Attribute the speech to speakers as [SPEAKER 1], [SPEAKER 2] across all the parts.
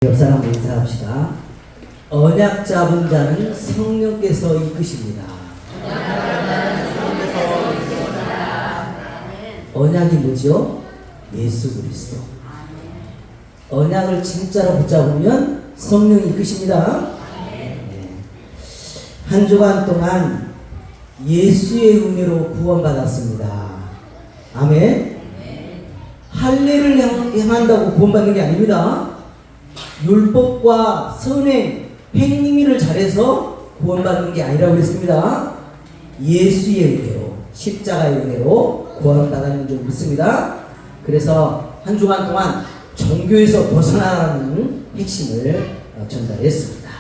[SPEAKER 1] 옆 사람 인사합시다. 언약 잡은 자는 성령께서 이끄십니다. 언약이 뭐죠? 예수 그리스도. 언약을 진짜로 붙잡으면 성령이 이끄십니다. 한 주간 동안 예수의 은혜로 구원받았습니다. 아멘. 할례를 행한다고 구원받는 게 아닙니다. 율법과 선행, 행위를 잘해서 구원받는 게 아니라고 그랬습니다. 예수의 은혜로, 십자가의 은혜로 구원받았는 줄 믿습니다. 그래서 한 주간 동안 종교에서 벗어나는 핵심을 전달했습니다.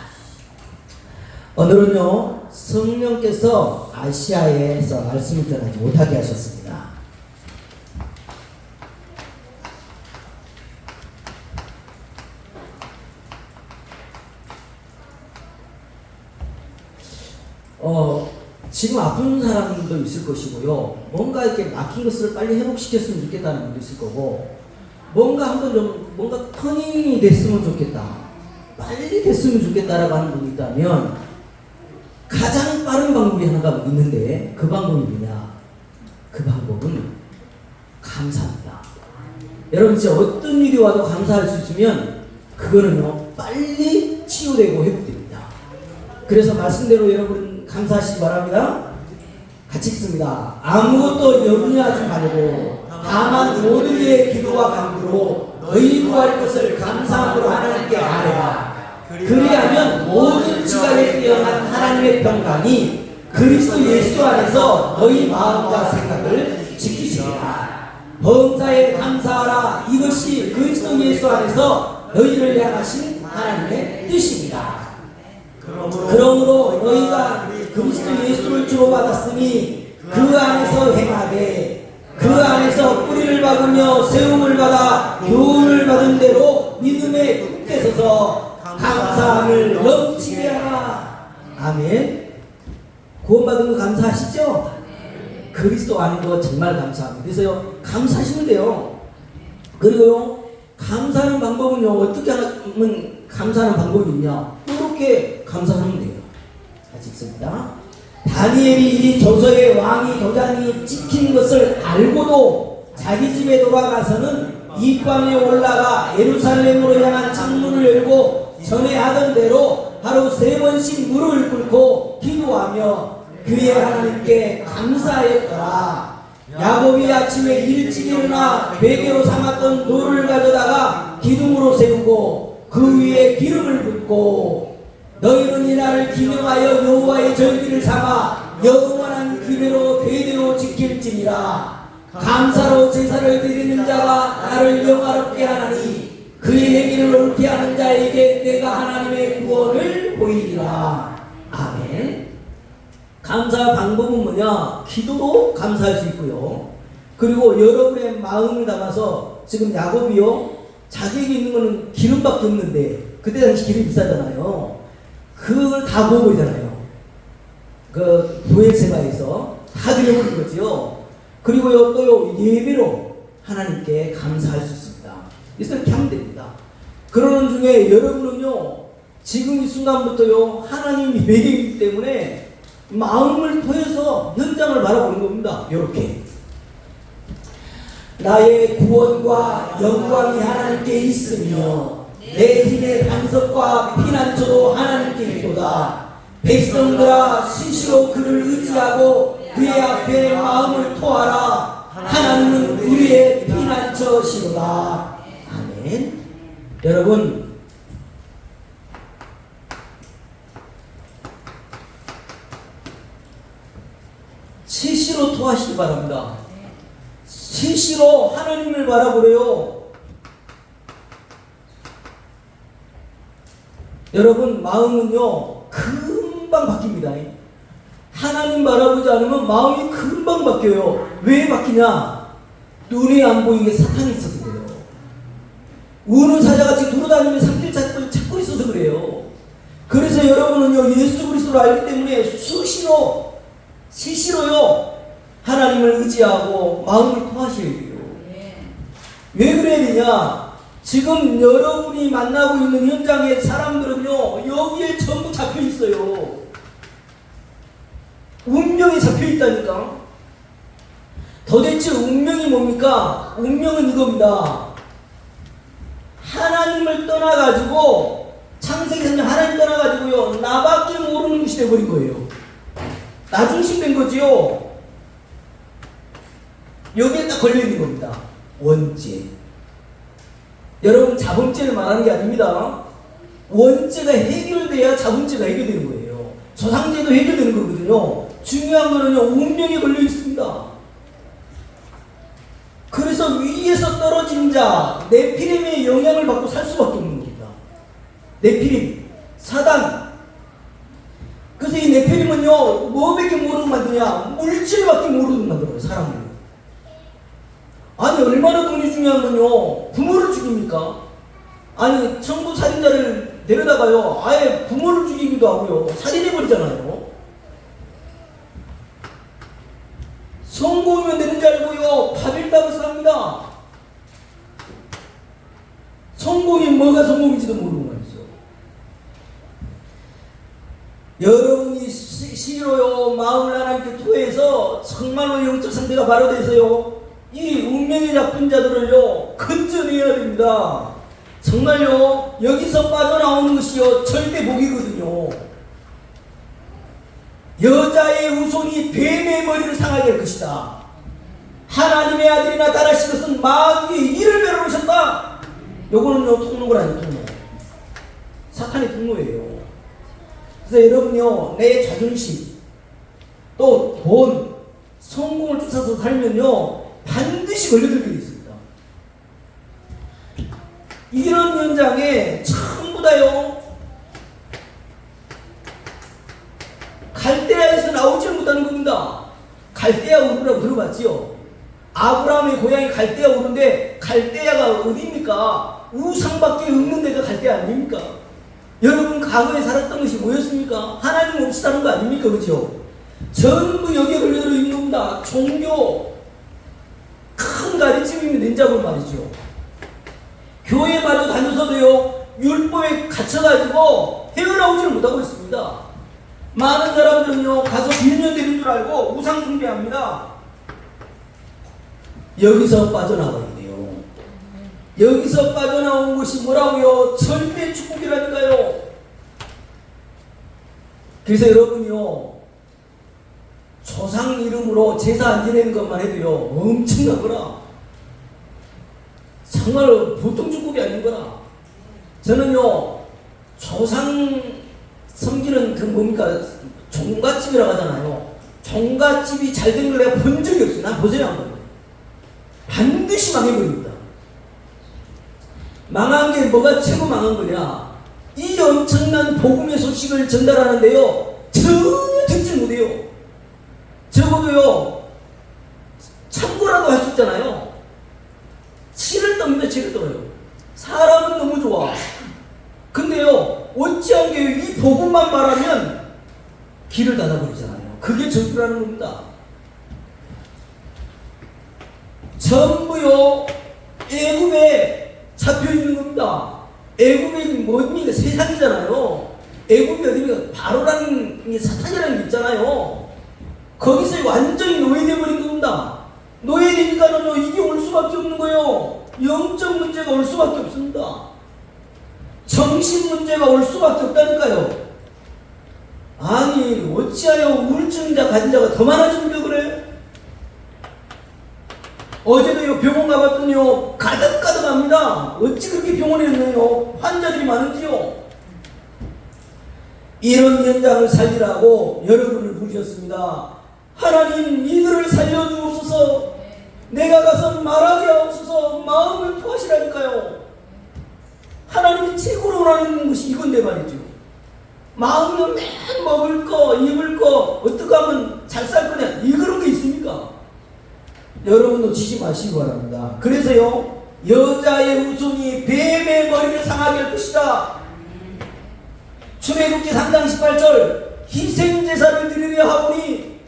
[SPEAKER 1] 오늘은요, 성령께서 아시아에서 말씀을 전하지 못하게 하셨습니다. 지금 아픈 사람도 있을 것이고요. 뭔가 이렇게 막힌 것을 빨리 회복시켰으면 좋겠다는 분도 있을 거고, 뭔가 한번 좀, 뭔가 터닝이 됐으면 좋겠다. 빨리 됐으면 좋겠다라고 하는 분이 있다면, 가장 빠른 방법이 하나가 있는데, 그 방법이 뭐냐? 그 방법은 감사합니다. 여러분, 진짜 어떤 일이 와도 감사할 수 있으면, 그거는요, 빨리 치유되고 회복됩니다. 그래서 말씀대로 여러분, 감사하시기 바랍니다. 같이 읽습니다. 아무것도 염려하지 말고 다만 모두의 기도와 간구로 너희 구할 것을 감사함으로 하나님께 아뢰라. 그리하면 모든 지각에 뛰어난 하나님의 평강이 그리스도 예수 안에서 너희 마음과 생각을 지키시리라. 범사에 감사하라. 이것이 그리스도 예수 안에서 너희를 향하신 하나님의 뜻입니다. 그러므로 너희가 그리스도 예수를 주로 받았으니 그 안에서 행하되 그 안에서 뿌리를 박으며 세움을 받아 교훈을 받은 대로 믿음에 굳게 서서 감사함을 넘치게 하라. 아멘. 구원받은 거 감사하시죠? 그리스도 아닌 거 정말 감사합니다. 그래서요, 감사하시면 돼요. 그리고요, 감사하는 방법은요, 어떻게 하면 감사하는 방법이 있냐? 이렇게 감사하면 돼요. 같이 읽습니다. 다니엘이 이 조서의 왕이 도장이 찍힌 것을 알고도 자기 집에 돌아가서는 이방에 올라가 예루살렘으로 향한 창문을 열고 전에 하던 대로 하루 3번씩 무릎을 꿇고 기도하며 그의 하나님께 감사하였더라. 야곱이 아침에 일찍 일어나 베개로 삼았던 돌을 가져다가 기둥으로 세우고 그 위에 기름을 붓고 너희는 이날을 기념하여 여호와의 절기를 삼아 영원한 규례로 대대로 지킬지니라. 감사로 제사를 드리는 자가 나를 영화롭게 하나니 그의 행위를 옳게 하는 자에게 내가 하나님의 구원을 보이리라. 아멘. 감사 방법은 뭐냐? 기도로 감사할 수 있고요. 그리고 여러분의 마음을 담아서 지금 야곱이요, 자기에게 있는 거는 기름밖에 없는데 그때 당시 기름이 비싸잖아요. 그걸 다 먹어버리잖아요. 그 부엘세바에서 다 드려버린 거죠. 그리고요, 또요, 예배로 하나님께 감사할 수 있습니다. 그래서 이렇게 하면 됩니다. 그러는 중에 여러분은요, 지금 이 순간부터요, 하나님이 매개이기 때문에 마음을 토해서 현장을 바라보는 겁니다. 이렇게. 나의 구원과 영광이 하나님께 있으며 내 힘의 반석과 피난처도 하나님께 있도다. 백성들아 스스로 그를 의지하고 그의 앞에 마음을 토하라. 하나님은 우리의 피난처시로다. 아멘. 여러분, 스스로 토하시기 바랍니다. 스스로 하나님을 바라보래요. 여러분, 마음은요, 금방 바뀝니다. 하나님 바라보지 않으면 마음이 금방 바뀌어요. 왜 바뀌냐? 눈에 안 보이게 사탄이 있어서 그래요. 우는 사자같이 돌아다니며 삼킬 찾고 있어서 그래요. 그래서 여러분은요, 예수 그리스도를 알기 때문에 수시로요, 하나님을 의지하고 마음을 토하셔야 돼요. 왜 그래야 되냐? 지금 여러분이 만나고 있는 현장의 사람들은요, 여기에 전부 잡혀 있어요. 운명에 잡혀 있다니까. 도대체 운명이 뭡니까? 운명은 이겁니다. 하나님을 떠나가지고, 창세기 3년 하나님 떠나가지고요, 나밖에 모르는 것이 돼버린 거예요. 나 중심 된 거지요. 여기에 딱 걸려있는 겁니다. 원죄. 여러분, 자범죄를 말하는 게 아닙니다. 원죄가 해결돼야 자범죄가 해결되는 거예요. 조상죄도 해결되는 거거든요. 중요한 거는요, 운명에 걸려 있습니다. 그래서 위에서 떨어진 자, 네피림의 영향을 받고 살 수밖에 없는 겁니다. 네피림, 사단. 그래서 이 네피림은요, 뭐밖에 모르고 만드냐? 물질밖에 모르고 만들어요, 사람을. 아니, 얼마나 돈이 중요한 건요, 부모를 죽입니까? 아니, 청부 살인자를 데려다가요, 아예 부모를 죽이기도 하고요, 살인해버리잖아요. 성공이면 되는 줄 알고요, 파빌답을 쌉니다. 성공이 뭐가 성공인지도 모르고 말이죠. 여러분이 시로요, 마음을 하나님께 토해서 정말로 영적 상태가 바로 돼서요, 이 운명에 잡힌 자들을요, 건져내야 됩니다. 정말요, 여기서 빠져나오는 것이요, 절대 복이거든요. 여자의 후손이 뱀의 머리를 상하게 할 것이다. 하나님의 아들이나 딸하신 것은 마귀의 이를 베어놓으셨다. 요거는요, 통로가 아니에요, 통로. 사탄의 통로예요. 그래서 여러분요, 내 자존심, 또 돈, 성공을 쫓아서 살면요, 반드시 걸려들게 있습니다. 이런 현장에 전부 다요, 갈대아에서 나오지 못하는 겁니다. 갈대아 우르라고 들어봤지요? 아브라함의 고향이 갈대아 우르인데, 갈대아가 어디입니까? 우상밖에 없는 데가 갈대아 아닙니까? 여러분, 과거에 살았던 것이 뭐였습니까? 하나님 없이 사는 거 아닙니까? 그죠? 전부 여기에 걸려들어 있는 겁니다. 종교, 큰 가르침이면 된다고 말이죠. 교회마저 다녀서도요, 율법에 갇혀가지고 헤어나오지를 못하고 있습니다. 많은 사람들은요, 가서 빌면 되는 줄 알고 우상 숭배합니다. 여기서 빠져나와야 돼요. 여기서 빠져나온 것이 뭐라고요? 절대 축복이라니까요. 그래서 여러분이요, 조상 이름으로 제사 안 지내는 것만 해도요, 엄청난 거라. 정말 보통 축복이 아닌 거라. 저는요, 조상 섬기는 그 뭡니까? 종갓집이라고 하잖아요. 종갓집이 잘 되는 걸 내가 본 적이 없어요. 난 보세요, 한번. 반드시 망해버립니다. 망한 게 뭐가 최고 망한 거냐? 이 엄청난 복음의 소식을 전달하는데요, 전혀 듣지 못해요. 적어도요, 참고라도 할 수 있잖아요. 치를 떱니다, 치를 떠요. 사람은 너무 좋아. 근데요, 어찌한 게 이 복음만 말하면 길을 닫아버리잖아요. 그게 전투라는 겁니다. 전부요, 애굽에 잡혀있는 겁니다. 애굽이 뭡니까? 세상이잖아요. 애굽이 어디입니까? 바로라는 게 사탄이라는 게 있잖아요. 거기서 완전히 노예되어버린 겁니다. 노예되니까는요, 이게 올 수밖에 없는 거예요. 영적 문제가 올 수밖에 없습니다. 정신 문제가 올 수밖에 없다니까요. 아니, 어찌하여 우울증자 가진 자가 더 많아집니까, 그래? 어제도요, 병원 가봤더니요, 가득가득합니다. 어찌 그렇게 병원에는요, 환자들이 많은지요? 이런 현장을 살리라고 여러분을 부르셨습니다. 하나님, 이들을 살려주옵소서. 내가 가서 말하게 하옵소서. 마음을 토하시라니까요. 하나님이 최고로 원하는 것이 이건데 말이죠. 마음은 맨 먹을 거, 입을 거, 어떻게 하면 잘 살 거냐, 이 그런 게 있습니까? 여러분 놓치지 마시기 바랍니다. 그래서요, 여자의 후손이 뱀의 머리를 상하게 할 것이다. 출애굽기 3장 18절, 희생제사를 드리려 하오니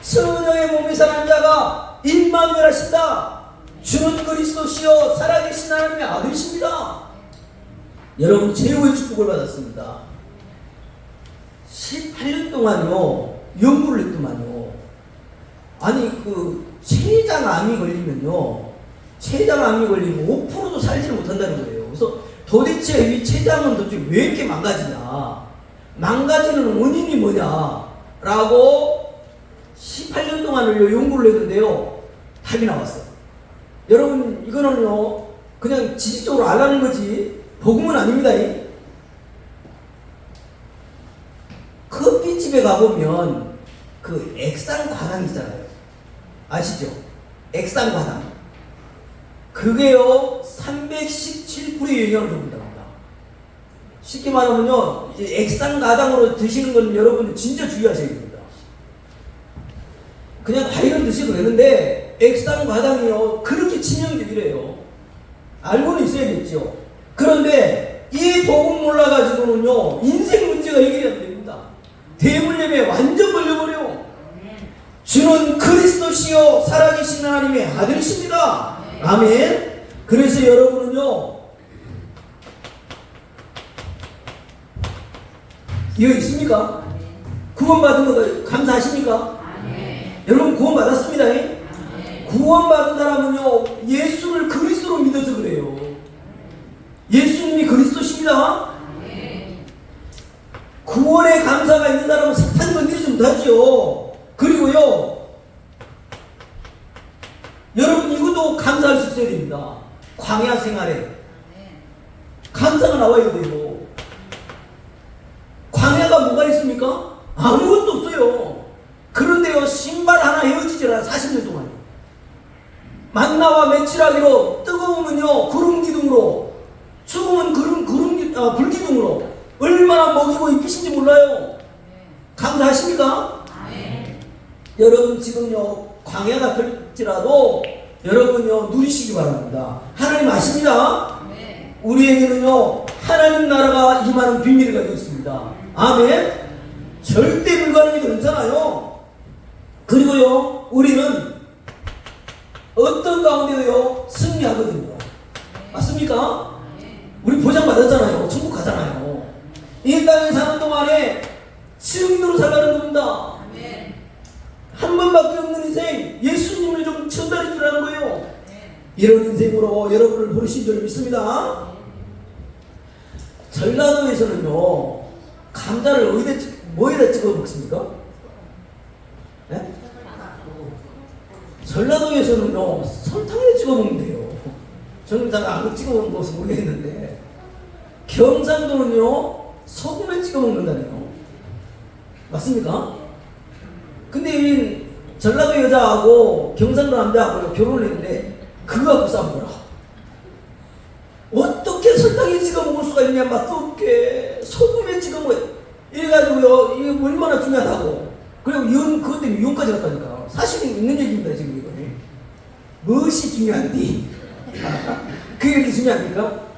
[SPEAKER 1] 처녀의 몸에 산한 자가 임마누엘 하신다. 주는 그리스도시요 살아계신 하나님의 아들이십니다. 여러분 최후의 축복을 받았습니다. 18년 동안요 연구를 했더만요. 아니 췌장암이 걸리면요, 췌장암이 걸리면 5%도 살지를 못한다는 거예요. 그래서 도대체 이 췌장은 도대체 왜 이렇게 망가지냐, 망가지는 원인이 뭐냐라고 18년 동안을 연구를 했는데요, 답이 나왔어요. 여러분 이거는요 그냥 지식적으로 알라는 거지 복음은 아닙니다. 커피집에 가보면 그 액상과당 있잖아요. 아시죠? 액상과당. 그게요 317%의 영향을 줍니다. 쉽게 말하면요 액상과당으로 드시는 건 여러분 진짜 주의하셔야 됩니다. 그냥 과일은 드시고 그러는데 액상과당이요 그렇게 치명적이래요. 알고는 있어야겠죠. 그런데 이 복음 몰라가지고는요 인생 문제가 해결이 안 됩니다. 대물림에 완전 걸려버려. 주는 그리스도시요 살아계신 하나님의 아들이십니다. 아멘. 그래서 여러분은요 이거 있습니까? 구원받은 거 감사하십니까? 여러분 구원받았습니다. 구원받은 사람은요 예수를 그리스도로 믿어서 그래요. 예수님이 그리스도십니다. 구원의 감사가 있는 사람은 사탄 건드리지 못하죠. 그리고요 여러분 이것도 감사할 수 있어야 됩니다. 광야 생활에 감사가 나와야 돼요. 광야가 뭐가 있습니까? 아무것도 없어요. 그런데요 신발 하나 헤어지질 않아. 40년 동안 만나와 매출하기로, 뜨거우면요 구름 기둥으로, 추우면 불기둥으로 얼마나 먹이고 입히신지 몰라요. 감사하십니까? 여러분 지금요 광야가 될지라도 여러분요 누리시기 바랍니다. 하나님 아십니다. 우리에게는요 하나님 나라가 임하는 비밀을 가지고 있습니다. 아멘. 절대 불가능이 괜찮아요. 그리고요 우리는 어떤 가운데도요 승리하거든요. 맞습니까? 우리 보장 받았잖아요. 천국 가잖아요. 이 땅에 사는 동안에 증인으로 살아가는 겁니다. 한 번밖에 없는 인생, 예수님을 좀 전달해 주라는 거예요. 이런 인생으로 여러분을 부르신 줄 믿습니다. 전라도에서는요 감자를 뭐에다 찍어 먹습니까? 네? 전라도에서는요 설탕에 찍어 먹는데요. 저는 잘 안 찍어 먹는 것은 모르겠는데 경상도는요 소금에 찍어 먹는다네요. 맞습니까? 근데 이 전라도 여자하고 경상도 남자하고 결혼을 했는데 그거 갖고 싸우더라. 어떻게 설탕에 찍어 먹을 수가 있냐, 맛도 없게 소금에 찍어 먹어. 이래가지고요 이게 얼마나 중요하다고. 그리고 그것 때문에 이혼까지 갔다니까. 사실이 있는 얘기입니다 지금 이거. 무엇이 중요한디? 그게 이렇게 중요합니까?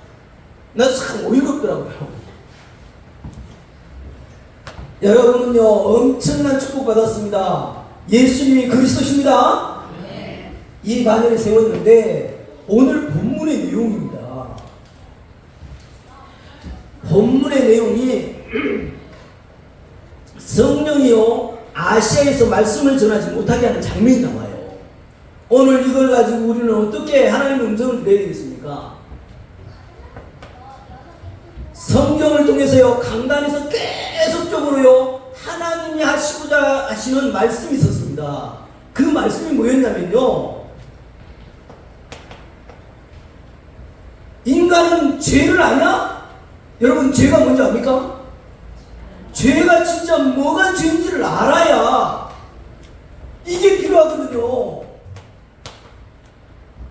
[SPEAKER 1] 나 참 어이가 없더라고요. 여러분은요 엄청난 축복 받았습니다. 예수님이 그리스도십니다. 이 반열을 세웠는데 오늘 본문의 내용입니다. 본문의 내용이 성령이요 아시아에서 말씀을 전하지 못하게 하는 장면이 나와요. 오늘 이걸 가지고 우리는 어떻게 하나님의 음성을 들어야 되겠습니까? 성경을 통해서요 강단에서 계속적으로요 하나님이 하시고자 하시는 말씀이 있었습니다. 그 말씀이 뭐였냐면요, 인간은 죄를 아냐? 여러분 죄가 뭔지 압니까? 죄가 진짜 뭐가 죄인지를 알아야 이게 필요하거든요.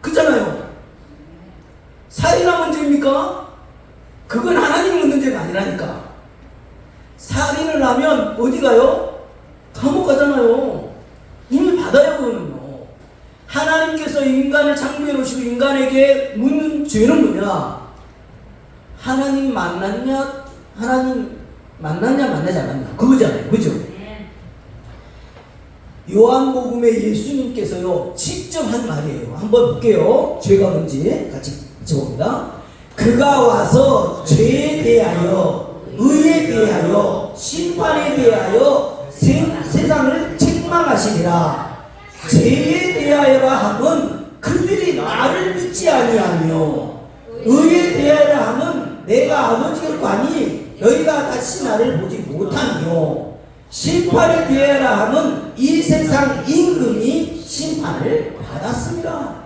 [SPEAKER 1] 그렇잖아요. 살인하면 죄입니까? 그건 하나님 묻는 죄가 아니라니까. 살인을 하면 어디 가요? 감옥 가잖아요. 이미 받아요. 그거는요. 하나님께서 인간을 창조해 놓으시고 인간에게 묻는 죄는 뭐냐? 하나님 만났냐? 하나님 만났냐 만나지 않았냐? 그거잖아요. 그죠? 요한복음에 예수님께서요 직접 한 말이에요. 한번 볼게요. 죄가 뭔지 같이 봅니다. 그가 와서 죄에 대하여, 의에 대하여, 심판에 대하여 세상을 책망하시리라. 죄에 대하여라 함은 그들이 나를 믿지 아니하며, 의에 대하여라 함은 내가 아버지를 가니 너희가 다시 나를 보지 못하며, 심판에 대하여라 함은 이 세상 임금이 심판을 받았습니다.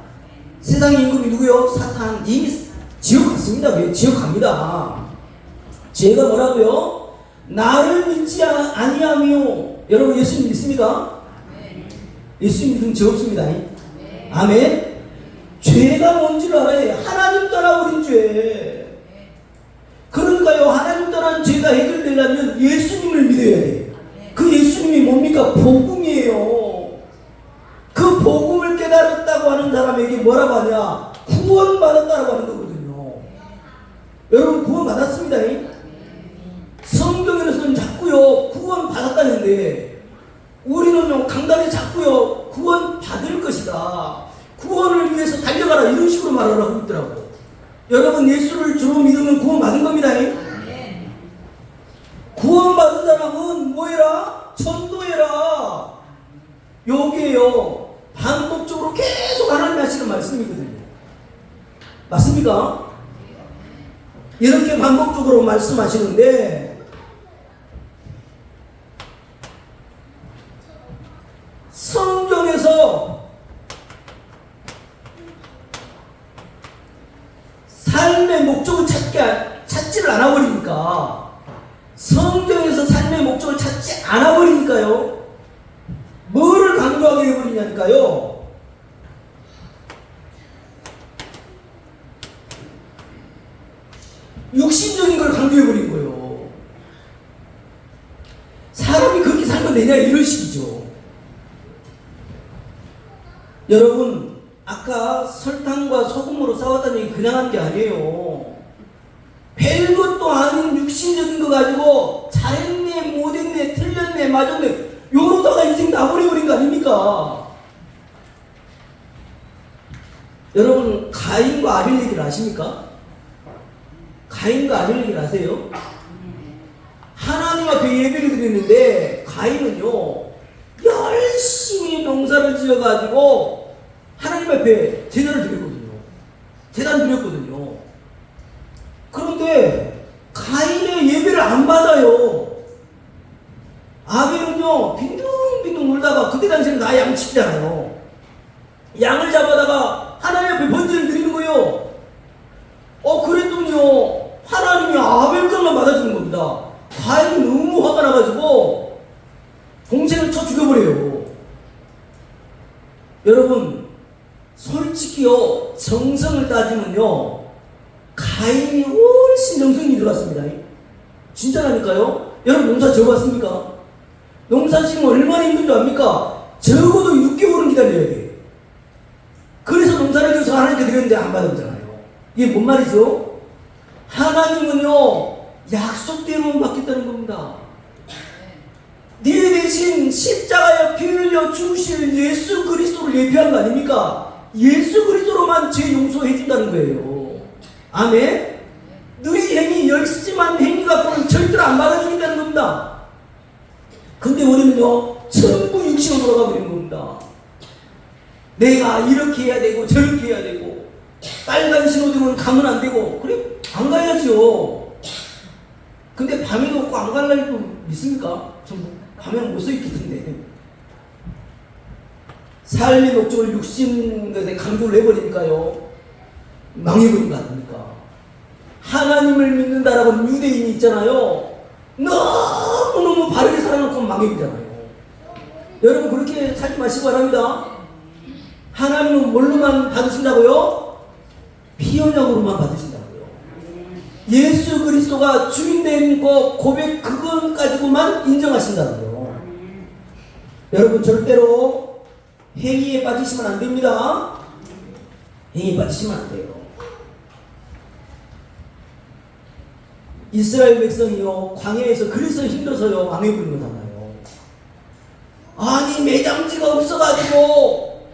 [SPEAKER 1] 세상 임금이 누구요? 사탄. 이미 지옥 갔습니다. 왜? 지옥 갑니다. 죄가 뭐라고요? 나를 믿지 아니하며. 여러분 예수님 믿습니까? 예수님 믿으면 죄 없습니다. 아멘. 죄가 뭔지를 알아야 해요. 하나님 떠나버린 죄. 그러니까요, 하나님 떠난 죄가 해결되려면 예수님을 믿어야 돼요. 그 예수님이 뭡니까? 복음이에요. 그 복음을 깨달았다고 하는 사람에게 뭐라고 하냐? 구원받았다고 하는 거거든요. 여러분 구원 받았습니다. 성경에서는 자꾸요 구원 받았다는데, 우리는요 강단에 자꾸요 구원 받을 것이다, 구원을 위해서 달려가라, 이런 식으로 말을 하고 있더라고. 여러분 예수를 주로 믿으면 구원 받은 겁니다. 구원 받은 사람은 뭐해라? 전도해라. 여기에요 반복적으로 계속 하나님 하시는 말씀이거든요. 맞습니까? 이렇게 반복적으로 말씀하시는데, 성경에서 삶의 목적을 찾지를 않아버리니까, 성경에서 삶의 목적을 찾지 않아버리니까요, 뭐를 강조하게 해버리냐니까요, 육신적인 걸 강조해버린 거예요. 사람이 그렇게 살면 되냐, 이런 식이죠. 여러분 아까 설탕과 소금으로 싸웠다는 얘기 그냥 한 게 아니에요. 별것도 아닌 육신적인 거 가지고 잘했네, 못했네, 틀렸네, 맞았네, 요러다가 인생 나버려버린 거 아닙니까? 여러분 가인과 아벨 얘기를 아십니까? 가인과 아벨 얘기를 아세요? 하나님 앞에 예배를 드렸는데 가인은요 열심히 농사를 지어가지고 하나님 앞에 제단을 드렸거든요. 제단 드렸거든요. 그런데 가인의 예배를 안 받아요. 아벨은요 빈둥빈둥 놀다가, 그때 당시에는 나 양치잖아요. 양을 잡아다가 하나님 앞에 번제를 드리는 거예요. 그랬더니요 하나님이 아벨 것만 받아주는 겁니다. 가인이 너무 화가 나가지고 동생을 쳐 죽여버려요. 여러분 솔직히요 정성을 따지면요 가인이 훨씬 정성이 들어갔습니다. 진짜라니까요. 여러분 농사 지어봤습니까? 농사 지으면 얼마나 힘든 줄 압니까? 적어도 6개월은 기다려야 돼. 그래서 농사를 지어서 하나님께 드렸는데 안 받아보잖아요. 이게 뭔 말이죠? 하나님은요 약속대로만 받겠다는 겁니다. 네 대신 십자가에 피 흘려 죽으실 예수 그리스도를 예표한 거 아닙니까? 예수 그리스도로만 죄 용서해 준다는 거예요. 아멘? 너희 행위, 열심한 행위 갖고는 절대로 안 받아주겠다는 겁니다. 근데 우리는요 전부 육신으로 돌아가 버리는 겁니다. 내가 이렇게 해야 되고 저렇게 해야 되고, 빨간 신호등은 가면 안 되고, 그래 안 가야죠. 근데 밤에도 없고 안 갈 날도 믿습니까? 전 밤에는 못 서 있겠던데. 삶의 목적을 육신에 강조를 해버리니까요 망해버린 거 아닙니까? 하나님을 믿는다라고 하는 유대인이 있잖아요. 너무너무 바르게 살아놓고 망해버리잖아요. 여러분 그렇게 살지 마시기 바랍니다. 하나님은 뭘로만 받으신다고요? 피언약으로만 받으신다고요. 예수 그리스도가 주인된 거 고백 그것 가지고만 인정하신다고요. 여러분 절대로 행위에 빠지시면 안 됩니다. 행위에 빠지시면 안 돼요. 이스라엘 백성이요 광야에서 그래서 힘들어서요 망해버린 거잖아요. 아니 매장지가 없어가지고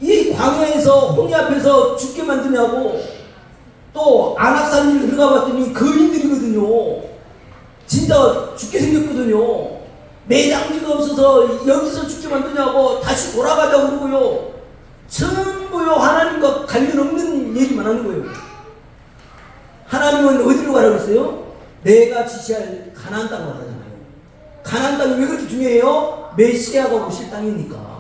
[SPEAKER 1] 이 광야에서 홍해 앞에서 죽게 만드냐고. 또 안악산을 들어가 봤더니 거인들이거든요. 진짜 죽게 생겼거든요. 매장지가 없어서 여기서 죽게 만드냐고 다시 돌아가자고 그러고요. 전부요 하나님과 관련 없는 얘기만 하는 거예요. 하나님은 어디로 가라고 했어요? 내가 지시할 가나안 땅으로 가잖아요. 가나안 땅이 왜 그렇게 중요해요? 메시아가 오실 땅이니까.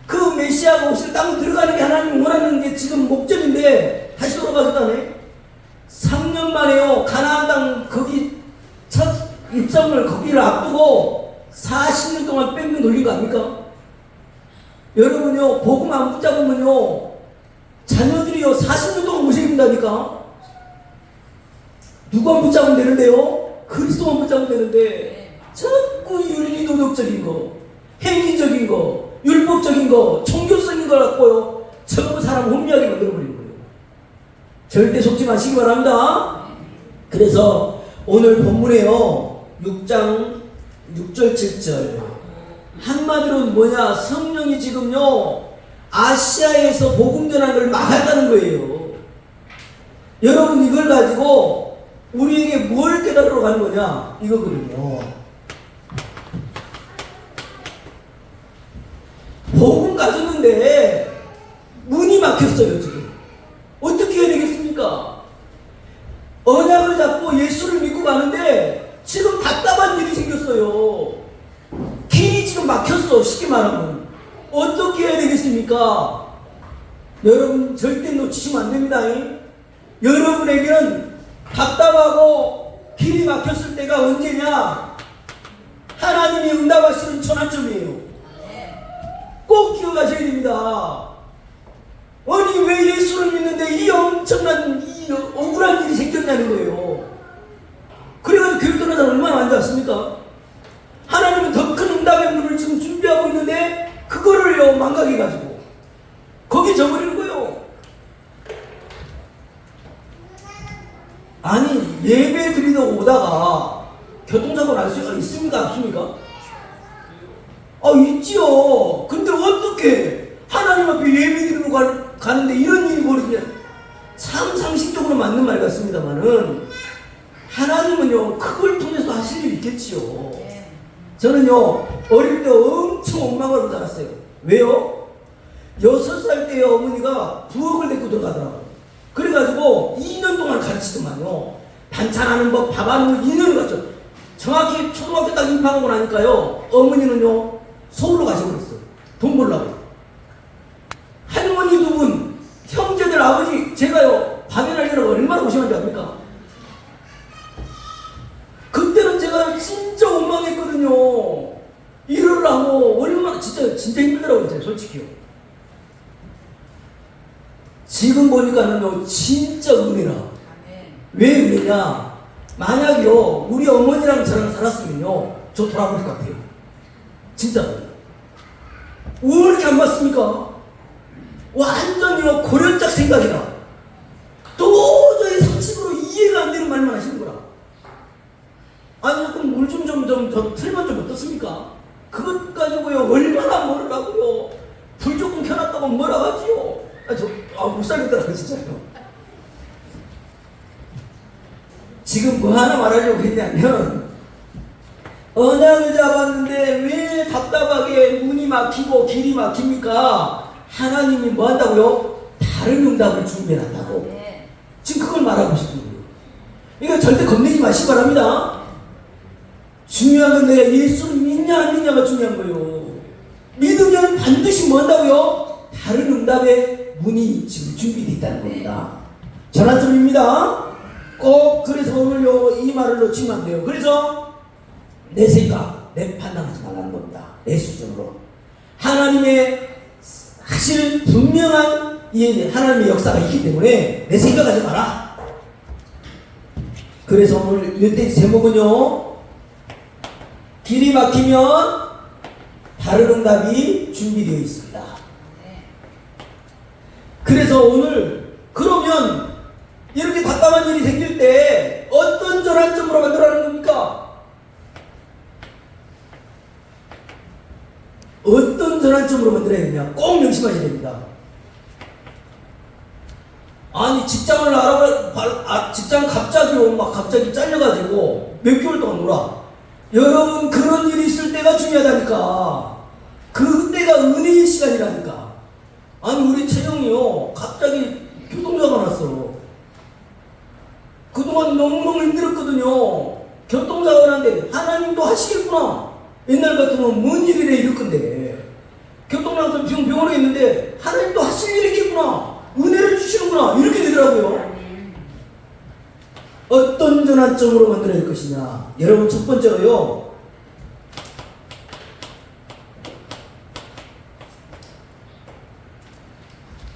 [SPEAKER 1] 그 메시아가 오실 땅 들어가는 게 하나님 원하는 게 지금 목적인데 다시 돌아가셨다네. 3년 만에요 가나안 땅 거기 첫 입성을 거기를 앞두고 40년 동안 뺑뺑 돌린 거 아닙니까? 여러분요 복음 안 붙잡으면요 자녀들이요 40년 동안 모셔입는다니까. 누가 붙잡으면 되는데요? 그리스도만 붙잡으면 되는데 자꾸 윤리도덕적인 거, 행위적인 거, 율법적인 거, 종교성인 걸 갖고요 전부 사람 혼미하게 만들어버리는 거예요. 절대 속지 마시기 바랍니다. 그래서 오늘 본문에요 6장 6절 7절 한마디로 뭐냐, 성령이 지금요 아시아에서 복음 전하는 걸 막았다는 거예요. 여러분 이걸 가지고 우리에게 뭘 깨달으러 가는 거냐 이거거든요. 복음 가졌는데 문이 막혔어요. 지금 어떻게 해야 되겠습니까? 언약을 잡고 예수를 믿고 가는데 지금 답답한 일이 생겼어요. 길이 지금 막혔어. 쉽게 말하면 어떻게 해야 되겠습니까? 여러분 절대 놓치시면 안 됩니다. 여러분에게는 답답하고 길이 막혔을 때가 언제냐? 하나님이 응답하시는 전환점이에요. 꼭 기억하셔야 됩니다. 아니 왜 예수를 믿는데 이 엄청난 이 억울한 일이 생겼냐는 거예요. 그래가지고 교회 떠난 사람 얼마나 많지 않습니까? 하나님은 더 큰 응답의 문을 지금 준비하고 있는데 그거를요 망각해가지고 거기 져버리는 거예요. 아니 예배 드리러 오다가 교통사고 날 수가 있습니까 없습니까? 아 있지요. 근데 어떻게 하나님 앞에 예배 드리러 가는데 이런 일이 벌어지냐. 참 상식적으로 맞는 말 같습니다만은 하나님은요 그걸 통해서 하실 일이 있겠지요. 저는요 어릴 때 엄청 원망하고 자랐어요. 왜요? 6살 때 어머니가 부엌을 데리고 들어가더라고요. 그래가지고 2년 동안 가르치더만요. 반찬하는 법, 밥하는 법 2년을 가르쳐. 정확히 초등학교 딱 입학하고 나니까요 어머니는요 서울로 가셔버렸어요. 돈 벌라고. 할머니 2분, 형제들 아버지, 제가요 밥이라고 얼마나 고생한지 압니까? 그때는 제가 진짜 원망했거든요. 이러려고 얼마나 진짜 힘들더라고요. 솔직히요. 지금 보니까는요 진짜 은혜라. 왜 은혜냐? 만약요 우리 어머니랑 저랑 살았으면요 저 돌아버릴 것 같아요. 진짜. 왜 이렇게 안 맞습니까? 완전히요 고려짝 생각이라. 도저히 상식으로 이해가 안 되는 말만 하시는 거라. 아니 조금 물 좀 틀면 좀 어떻습니까? 그것 가지고요 얼마나 뭐라고요. 불 조금 켜놨다고 뭐라 하지요. 못 살겠더라고요 진짜요. 지금 뭐 하나 말하려고 했냐면 언약을 잡았는데 왜 답답하게 문이 막히고 길이 막힙니까? 하나님이 뭐 한다고요? 다른 응답을 준비해놨다고. 지금 그걸 말하고 싶은 거예요. 이거 절대 겁내지 마시기 바랍니다. 중요한 건 내가 예수를 믿냐 안 믿냐가 중요한 거예요. 믿으면 반드시 뭐 한다고요? 다른 응답의 문이 지금 준비되어 있다는 겁니다. 전환점입니다. 꼭 그래서 오늘요 이 말을 놓치면 안 돼요. 그래서 내 생각, 내 판단하지 말라는 겁니다. 내 수준으로 하나님의 사실 분명한 하나님의 역사가 있기 때문에 내 생각하지 마라. 그래서 오늘 이때 제목은요 길이 막히면 다른 응답이 준비되어 있습니다. 그래서 오늘 그러면 이렇게 답답한 일이 생길 때 어떤 전환점으로 만들어가는 겁니까? 전환점으로 만들어야 되냐? 꼭 명심하셔야 됩니다. 아니 직장을 직장 갑자기 잘려가지고 몇 개월 동안 놀아. 여러분 그런 일이 있을 때가 중요하다니까. 그때가 은혜의 시간이라니까. 아니 우리 채영이요 갑자기 교통사고가 났어. 그동안 너무너무 힘들었거든요. 교통사고가 났는데 하나님도 하시겠구나. 옛날 같으면 뭔 일이래 이럴 건데 교통나서 병원에 있는데 하나님도 하실 일이 있겠구나. 은혜를 주시는구나. 이렇게 되더라고요. 어떤 전환점으로 만들어야 할 것이냐. 여러분 첫 번째로요.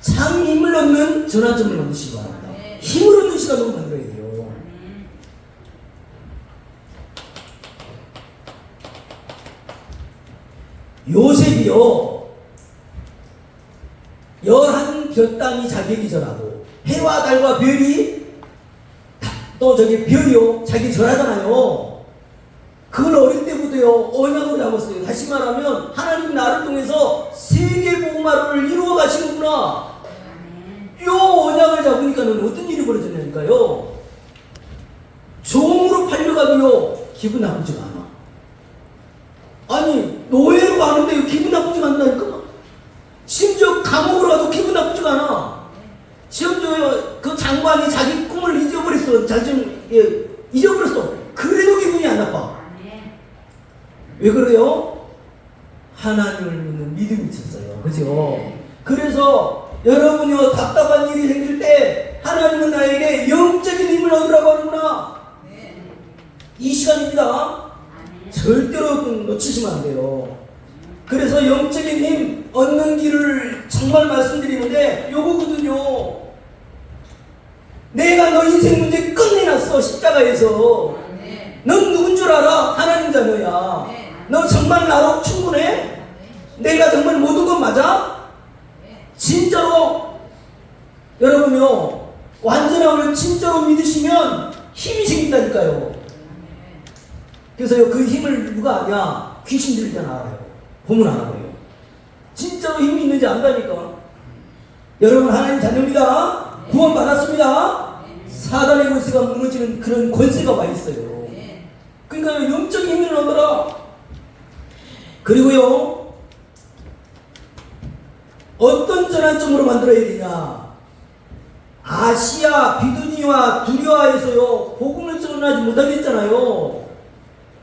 [SPEAKER 1] 참 힘을 얻는 전환점을 만드시기 바랍니다. 힘을 얻는 시간으로 만들어야 돼요. 요셉이요 11볕땅이 자기에게 절하고 해와 달과 별이 또 저기 별이요 자기 절하잖아요. 그걸 어릴 때부터요 언약으로 잡았어요. 다시 말하면 하나님 나를 통해서 세계복음화를 이루어 가시는구나. 요 언약을 잡으니까는 어떤 일이 벌어졌냐니까요. 종으로 팔려가도요 기분 나쁘지가 않아. 아니 노예로 가는데 기분 나쁘지가 않다니까. 심지어 감옥으로 가도 기분 나쁘지가 않아. 심지어 그 장관이 자기 꿈을 잊어버렸어. 잊어버렸어. 그래도 기분이 안 나빠. 왜 그래요? 하나님을 믿는 믿음이 있었어요. 그죠? 그래서 여러분이요 답답한 일이 생길 때 하나님은 나에게 영적인 힘을 얻으라고 하는구나. 이 시간입니다. 절대로 놓치시면 안 돼요. 그래서 영적인 힘 얻는 길을 정말 말씀드리는데 요거거든요. 내가 너 인생 문제 끝내놨어. 십자가에서. 넌 누군 줄 알아? 하나님 자녀야. 너 정말 나로 충분해? 내가 정말 모든 건 맞아? 진짜로 여러분요 완전함을 진짜로 믿으시면 힘이 생긴다니까요. 그래서요 그 힘을 누가 아냐? 귀신들이 다 알아요. 보면 알아요. 진짜로 힘이 있는지 안다니까. 여러분 하나님 자녀입니다. 구원 받았습니다. 사단의 권세가 무너지는 그런 권세가 와 있어요. 그러니까 영적인 힘을 얻어라. 그리고요 어떤 전환점으로 만들어야 되냐? 아시아 비두니와 두리아에서요 복음을 전하지 못하겠잖아요.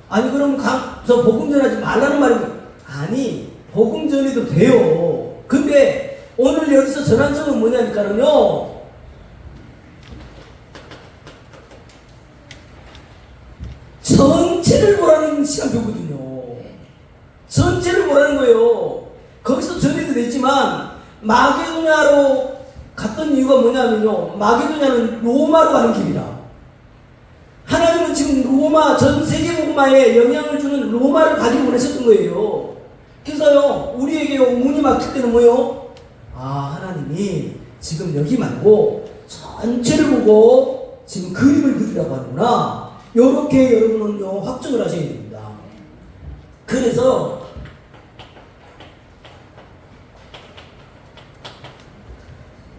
[SPEAKER 1] 아니 그럼 가서 복음 전하지 말라는 말이 아니 복음 전해도 돼요. 근데 오늘 여기서 전환점은 뭐냐니까는요 전체를 보라는 시간표거든요. 전체를 보라는 거예요. 거기서 전해도 되지만 마게도냐로 갔던 이유가 뭐냐면요 마게도냐는 로마로 가는 길이라. 하나님은 지금 로마 전 세계 복음화에 영향을 주는 로마를 가기로 원하셨던 거예요. 그래서요 우리에게 문이 막힐 때는 뭐요? 아 하나님이 지금 여기 말고 전체를 보고 지금 그림을 그리라고 하는구나. 요렇게 여러분은요 확정을 하셔야 됩니다. 그래서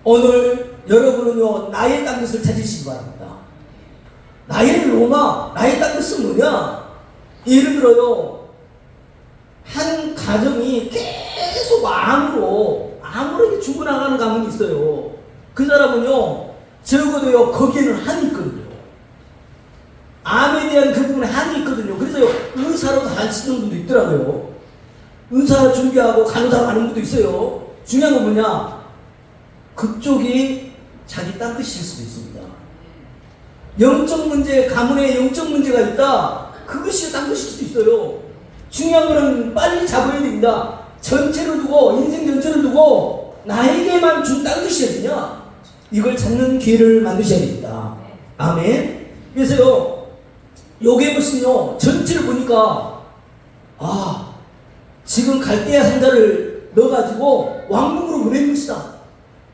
[SPEAKER 1] 오늘 여러분은요 나의 땅끝을 찾으시기 바랍니다. 나의 로마, 나의 땅끝은 뭐냐? 예를 들어요 한 가정이 계속 암으로 죽어나가는 가문이 있어요. 그 사람은요 적어도요 거기에는 한이 있거든요. 암에 대한 그 부분에 한이 있거든요. 그래서요 의사로 가시는 분도 있더라고요. 의사 준비하고 간호사 가는 분도 있어요. 중요한 건 뭐냐? 그쪽이 자기 땅끝일 수도 있습니다. 영적 문제, 가문에 영적 문제가 있다. 그것이 땅끝일 수도 있어요. 중요한 거는 빨리 잡아야 됩니다. 전체를 두고 인생 전체를 두고 나에게만 준 땅끝이어야 되냐? 이걸 찾는 기회를 만드셔야 됩니다. 아멘. 그래서요 요게 무슨요 전체를 보니까 아 지금 갈대아 상자를 넣어가지고 왕궁으로 보내는 것이다.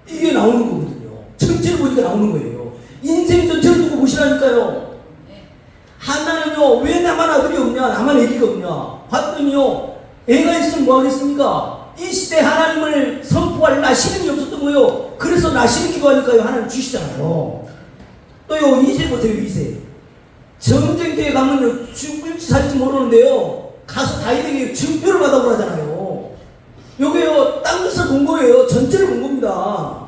[SPEAKER 1] 이게 나오는 거거든요. 전체를 보니까 나오는 거예요. 인생 전체를 두고 보시라니까요. 하나는요 왜 나만 아들이 없냐 나만 애기가 없냐 봤더니요 애가 있으면 뭐 하겠습니까? 이 시대 하나님을 선포할 나시림이 없었던 거예요. 그래서 나시림 기도하니까요 하나님 주시잖아요. 또요 이세 보세요. 이세 전쟁터에 가면요 죽을지 살지 모르는데요 가서 다윗에게 증표를 받아보라 하잖아요. 여기요 딴 것을 본 거예요. 전체를 본 겁니다.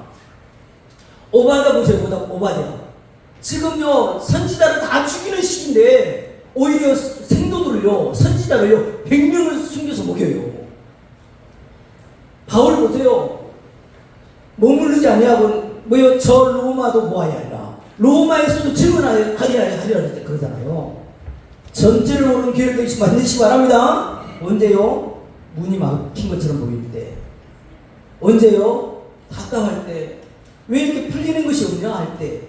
[SPEAKER 1] 오바댜 보세요. 오바댜 지금요 선지자를 다 죽이는 시기인데 오히려 생도들을요 선지자를요 100명을 숨겨서 먹여요. 바울 보세요. 머무르지 아니하고 뭐요 저 로마도 모아야 하리라. 로마에서도 증언하리라 그러잖아요. 전체를 보는 기회를 되시 만드시기 바랍니다. 언제요? 문이 막힌 것처럼 보일 때. 언제요? 답답할 때. 왜 이렇게 풀리는 것이 없냐 할 때.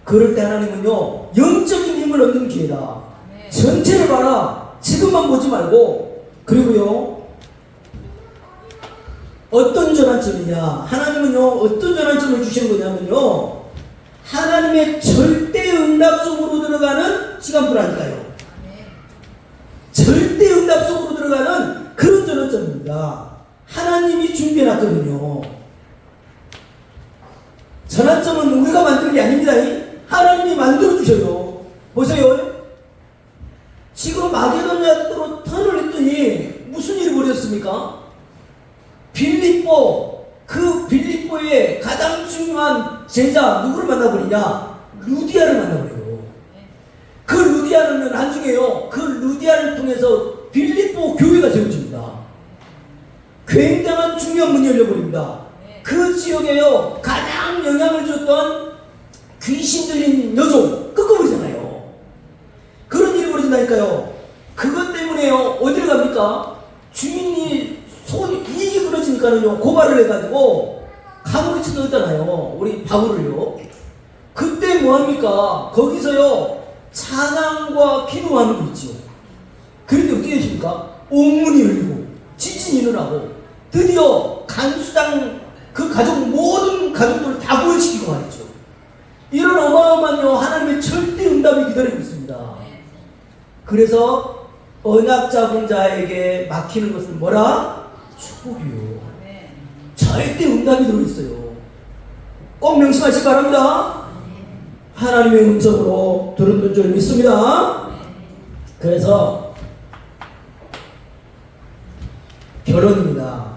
[SPEAKER 1] 그럴 때 하나님은요 영적인 힘을 얻는 기회다. 전체를 봐라. 지금만 보지 말고. 그리고요 어떤 전환점이냐 하나님은요 어떤 전환점을 주시는 거냐면요 하나님의 절대 응답 속으로 들어가는 시간표라니까요. 절대 응답 속으로 들어가는 그런 전환점입니다. 하나님이 준비해놨거든요. 전환점은 우리가 만드는 게 아닙니다. 하나님이 만들어주셔요. 보세요. 지금 마게도냐로 턴을 했더니 무슨 일이 벌어졌습니까? 빌립보, 그 빌립보의 가장 중요한 제자 누구를 만나버리냐? 루디아를 만나버려요. 그 루디아는 나중에요 그 루디아를 통해서 빌립보 교회가 세워집니다. 굉장한 중요한 문이 열려버립니다. 그 지역에요 가장 영향을 줬던 귀신 들린 여종 끄끄버리잖아요. 그런 일이 벌어진다니까요. 그것 때문에요 어디를 갑니까? 주인이 손이 이익이 끊어지니까는요 고발을 해가지고 감옥에 쳐넣었잖아요. 우리 바울을요. 그때 뭐합니까? 거기서요 찬양과 기도하는 거 있죠. 그런데 어떻게 되십니까? 온문이 열리고 지진이 일어나고 드디어 간수당 그 가족 모든 가족들을 다 구원시키고 말이죠. 이런 어마어마한요 하나님의 절대 응답이 기다리고 있습니다. 그래서 언약 잡은 자에게 막히는 것은 뭐라? 축복이요. 절대 응답이 들어있어요. 꼭 명심하시기 바랍니다. 하나님의 음성으로 들은 줄 믿습니다. 그래서 결론입니다.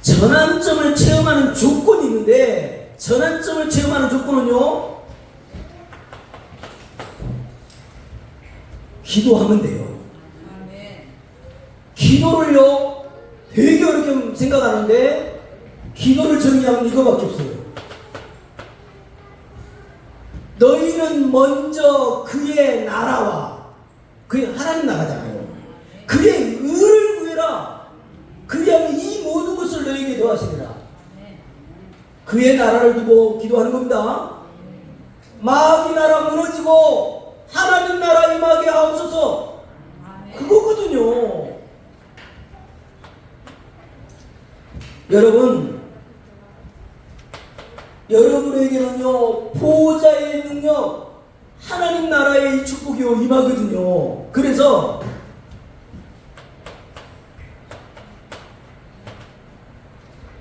[SPEAKER 1] 전환점을 체험하는 조건이 있는데 전환점을 체험하는 조건은요 기도하면 돼요. 기도를요 되게 어렵게 생각하는데 기도를 정리하면 이거밖에 없어요. 너희는 먼저 그의 나라와 그의 하나님 나라잖아요. 그의 의를 구해라. 그리하면 이 모든 것을 너희에게 더하시리라. 그의 나라를 두고 기도하는 겁니다. 마귀 나라 무너지고 하나님 나라 임하게 하옵소서. 그거거든요. 여러분, 여러분에게는요 보호자의 능력 하나님 나라의 축복이 임하거든요. 그래서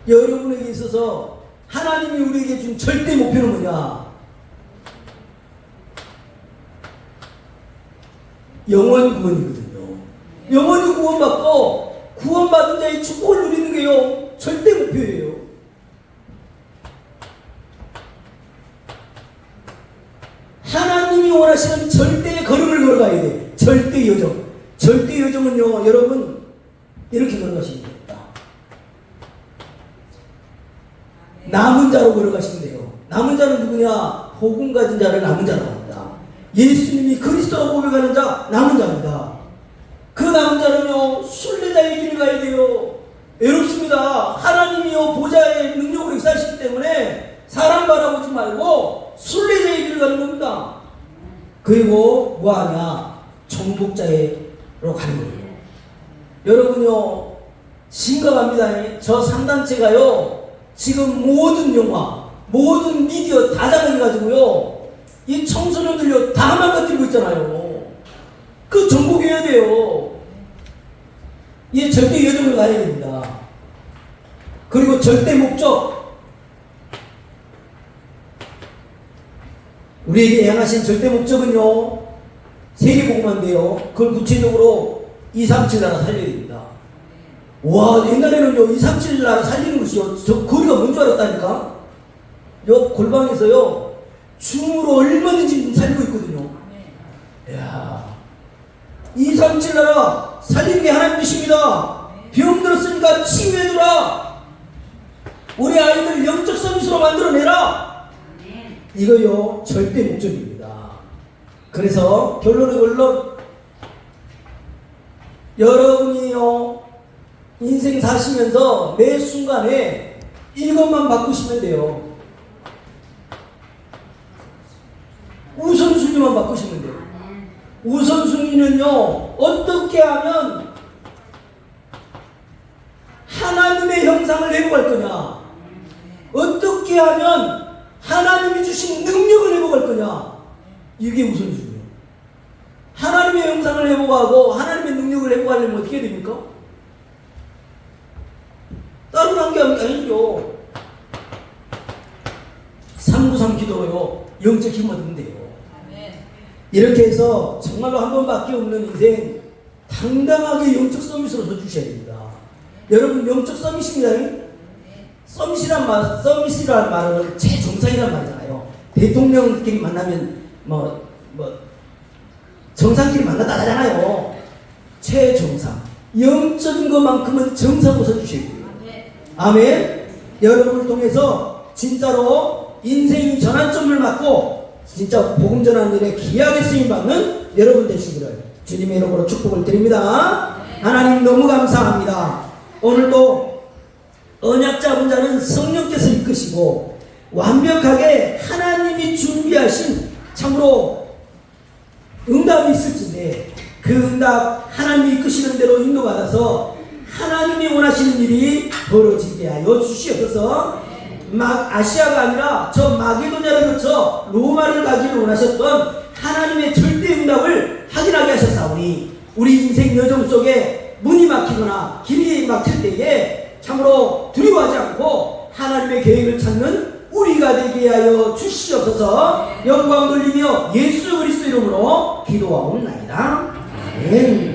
[SPEAKER 1] 여러분에게 있어서 하나님이 우리에게 준 절대 목표는 뭐냐? 영원 구원이거든요. 영원히 구원받고 구원받은 자의 축복을 누리는 게요 절대 목표예요. 하나님이 원하시는 절대의 걸음을 걸어가야 돼. 절대 여정. 절대 여정은요 여러분 이렇게 걸어가시면 됩니다. 남은 자로 걸어가시면 돼요. 남은 자는 누구냐? 복음 가진 자를 남은 자라고 합니다. 예수님이 그리스도라고 고백하는 자 남은 자입니다. 그 남은 자는요 순례자의 길을 가야 돼요. 외롭습니다. 하나님이요 보좌의 능력으로 역사하시기 때문에 사람 바라보지 말고 순례자의 길을 가는 겁니다. 그리고 뭐하냐? 정복자로 가는 거예요. 여러분요 심각합니다. 저 상단체가요 지금 모든 영화 모든 미디어 다 장악해가지고요 이 청소년들요 다 망가뜨리고 있잖아요. 그 정복해야 돼요. 이 절대 여정을 가야 됩니다. 그리고 절대 목적, 우리에게 향하신 절대 목적은요, 세계복음화인데요. 그걸 구체적으로 237 나라 살려야 됩니다. 와, 옛날에는요 237 나라 살리는 것이요, 저 거리가 뭔 줄 알았다니까. 요 골방에서요 줌으로 얼마든지 살리고 있거든요. 이야, 237 나라 살리는 게 하나님 뜻입니다. 병 들었으니까 치유해주라. 우리 아이들 영적 서비스로 만들어내라. 이거요 절대 목적입니다. 그래서 결론은 물론 여러분이요 인생 사시면서 매 순간에 이것만 바꾸시면 돼요. 우선순위만 바꾸시면 돼요. 우선순위는요 어떻게 하면 하나님의 형상을 회복할 거냐, 어떻게 하면 하나님이 주신 능력을 회복할 거냐, 이게 우선순위예요. 하나님의 형상을 회복하고 하나님의 능력을 회복하려면 어떻게 해야 됩니까? 다른 한 게 아니죠. 393 기도로요 영적 힘을 얻으면 돼요. 이렇게 해서 정말로 한 번밖에 없는 인생 당당하게 영적 서밋으로 서주셔야 됩니다. 여러분 영적 서밋입니다. 서밋이라는 말은 최정상이란 말이잖아요. 대통령끼리 만나면 정상끼리 만났다 하잖아요. 최정상, 영적인 것만큼은 정상으로 서주셔야 돼요. 아멘. 여러분을 통해서 진짜로 인생이 전환점을 맞고 진짜 복음 전하는 일에 귀하게 쓰임받는 여러분 되시기를 주님의 이름으로 축복을 드립니다. 하나님 너무 감사합니다. 오늘도 언약 잡은 자는 성령께서 이끄시고 완벽하게 하나님이 준비하신 참으로 응답이 있을진데 그 응답 하나님이 이끄시는 대로 인도받아서 하나님이 원하시는 일이 벌어지게 하여 주시옵소서. 아시아가 아니라 저 마게도냐를 거쳐 로마를 가기를 원하셨던 하나님의 절대 응답을 확인하게 하셨사오니 우리 인생 여정 속에 문이 막히거나 길이 막힐 때에 참으로 두려워하지 않고 하나님의 계획을 찾는 우리가 되게 하여 주시옵소서. 영광 돌리며 예수 그리스도 이름으로 기도하옵나이다. 아멘.